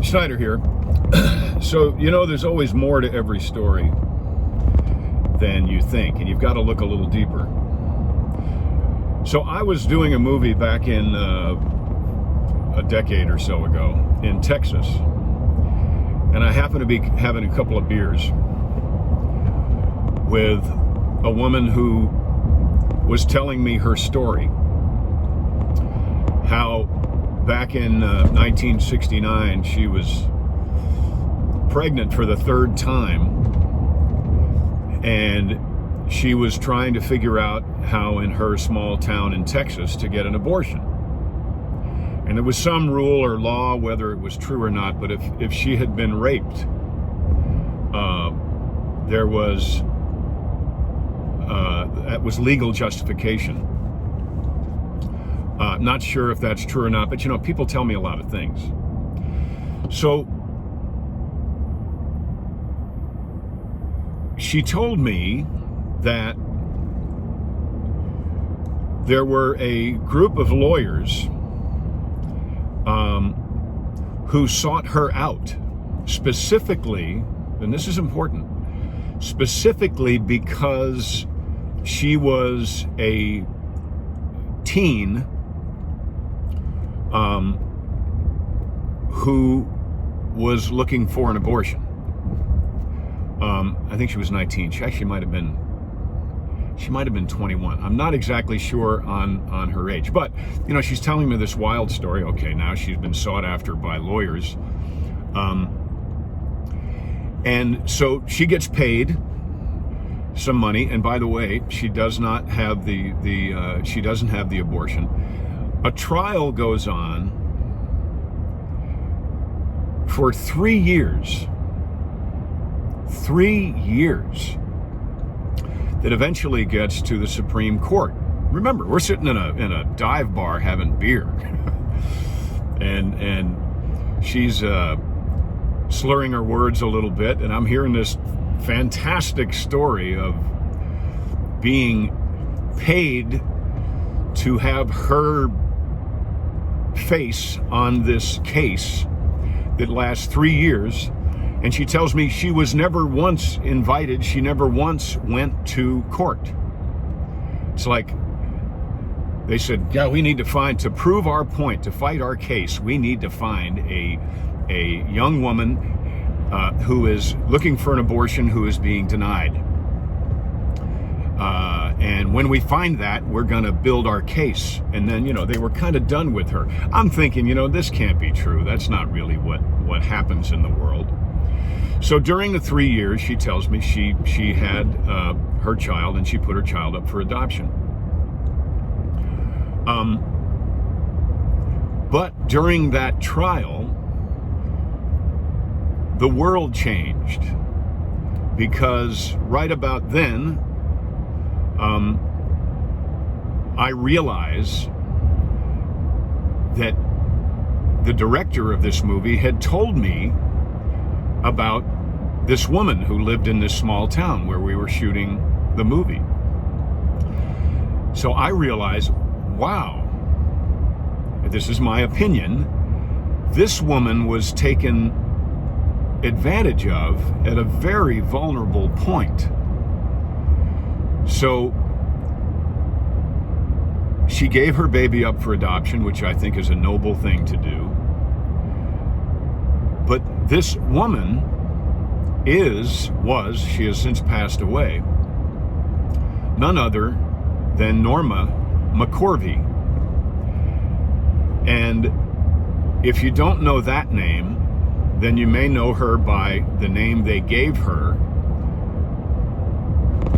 Schneider here. So, there's always more to every story than you think, and you've got to look a little deeper. So I was doing a movie back in a decade or so ago in Texas, and I happened to be having a couple of beers with a woman who was telling me her story, how back in 1969 she was pregnant for the third time, and she was trying to figure out how in her small town in Texas to get an abortion. And there was some rule or law, whether it was true or not, but if she had been raped, there was that was legal justification. Not sure if that's true or not, but people tell me a lot of things. So she told me that there were a group of lawyers who sought her out specifically, and this is important, specifically because she was a teen who was looking for an abortion. I think she was 19. She actually might have been 21. I'm not exactly sure on her age, but she's telling me this wild story. Okay, now she's been sought after by lawyers, and so she gets paid some money. And by the way, she does not have she doesn't have the abortion. A trial goes on for 3 years. 3 years. That eventually gets to the Supreme Court. Remember, we're sitting in a dive bar having beer, and she's slurring her words a little bit, and I'm hearing this fantastic story of being paid to have her face on this case that lasts 3 years. And she tells me she was never once invited. She never once went to court. It's like they said, yeah, we need to to prove our point, to fight our case, we need to find a young woman who is looking for an abortion who is being denied. And when we find that, we're going to build our case. And then, they were kind of done with her. I'm thinking, this can't be true. That's not really what happens in the world. So during the 3 years, she tells me she had her child, and she put her child up for adoption. But during that trial, the world changed, because right about then, I realized that the director of this movie had told me about this woman who lived in this small town where we were shooting the movie. So I realized, wow, this is my opinion, this woman was taken advantage of at a very vulnerable point. So she gave her baby up for adoption, which I think is a noble thing to do. But this woman she has since passed away, none other than Norma McCorvey. And if you don't know that name, then you may know her by the name they gave her,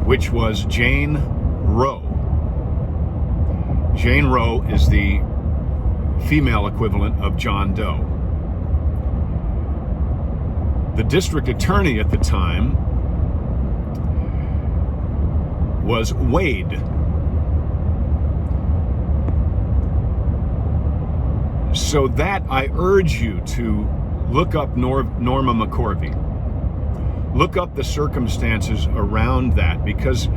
which was Jane Roe. Jane Roe is the female equivalent of John Doe. The district attorney at the time was Wade. So that I urge you to look up Norma McCorvey. Look up the circumstances around that, because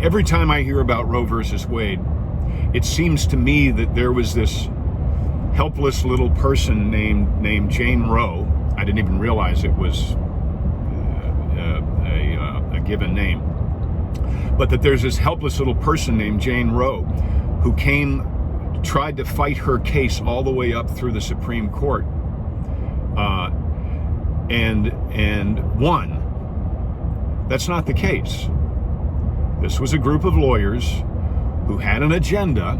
every time I hear about Roe versus Wade, it seems to me that there was this helpless little person named Jane Roe. I didn't even realize it was a given name. But that there's this helpless little person named Jane Roe who tried to fight her case all the way up through the Supreme Court, and won. That's not the case. This was a group of lawyers who had an agenda,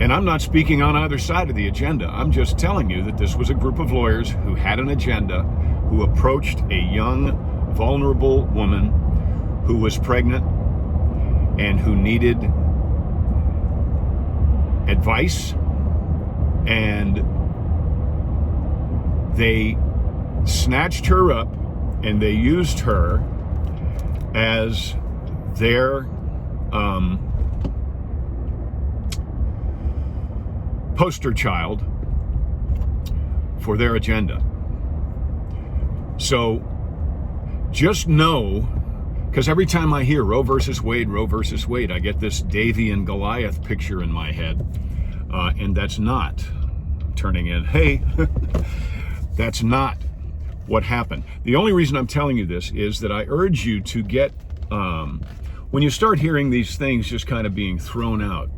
and I'm not speaking on either side of the agenda. I'm just telling you that this was a group of lawyers who had an agenda, who approached a young, vulnerable woman who was pregnant and who needed advice, and they snatched her up and they used her as their poster child for their agenda. So just know, because every time I hear Roe versus Wade, I get this Davy and Goliath picture in my head, and that's not, turning in, hey, that's not what happened. The only reason I'm telling you this is that I urge you to get, when you start hearing these things just kind of being thrown out,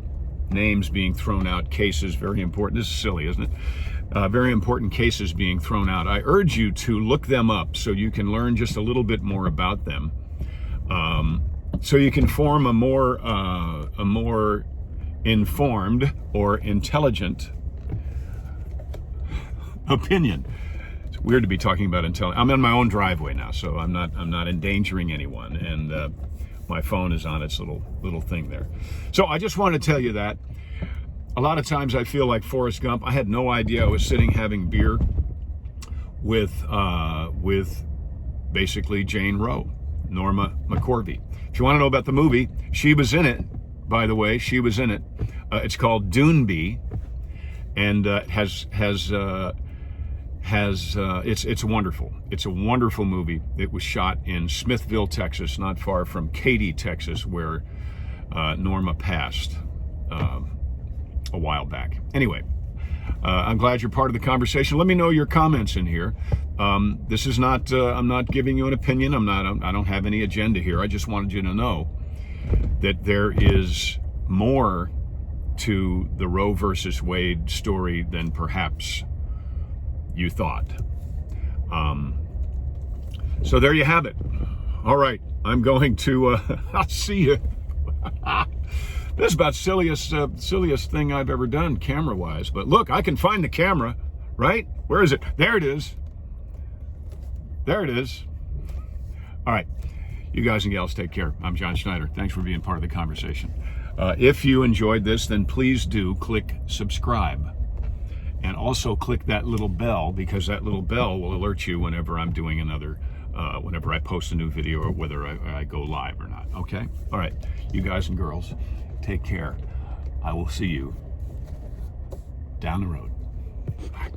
names being thrown out, cases, very important, this is silly, isn't it? Very important cases being thrown out. I urge you to look them up so you can learn just a little bit more about them. So you can form a more informed or intelligent opinion. It's weird to be talking about intelligence. I'm in my own driveway now, so I'm not endangering anyone, and my phone is on its little thing there. So I just want to tell you that a lot of times I feel like Forrest Gump. I had no idea I was sitting having beer with basically Jane Roe, Norma McCorvey. If you want to know about the movie, she was in it, by the way. She was in it. It's called Doonby, and it's wonderful. It's a wonderful movie. It was shot in Smithville, Texas, not far from Katy, Texas, where Norma passed a while back. Anyway, I'm glad you're part of the conversation. Let me know your comments in here. This is not, I'm not giving you an opinion. I don't have any agenda here. I just wanted you to know that there is more to the Roe versus Wade story than perhaps you thought. So there you have it. All right, I'm going to, I'll see you. This is about silliest thing I've ever done camera-wise. But look, I can find the camera, right? Where is it? There it is. There it is. All right, you guys and gals, take care. I'm John Schneider. Thanks for being part of the conversation. If you enjoyed this, then please do click subscribe. And also click that little bell, because that little bell will alert you whenever I'm doing another, whenever I post a new video, or whether I go live or not. Okay? All right, you guys and girls, take care. I will see you down the road. Bye.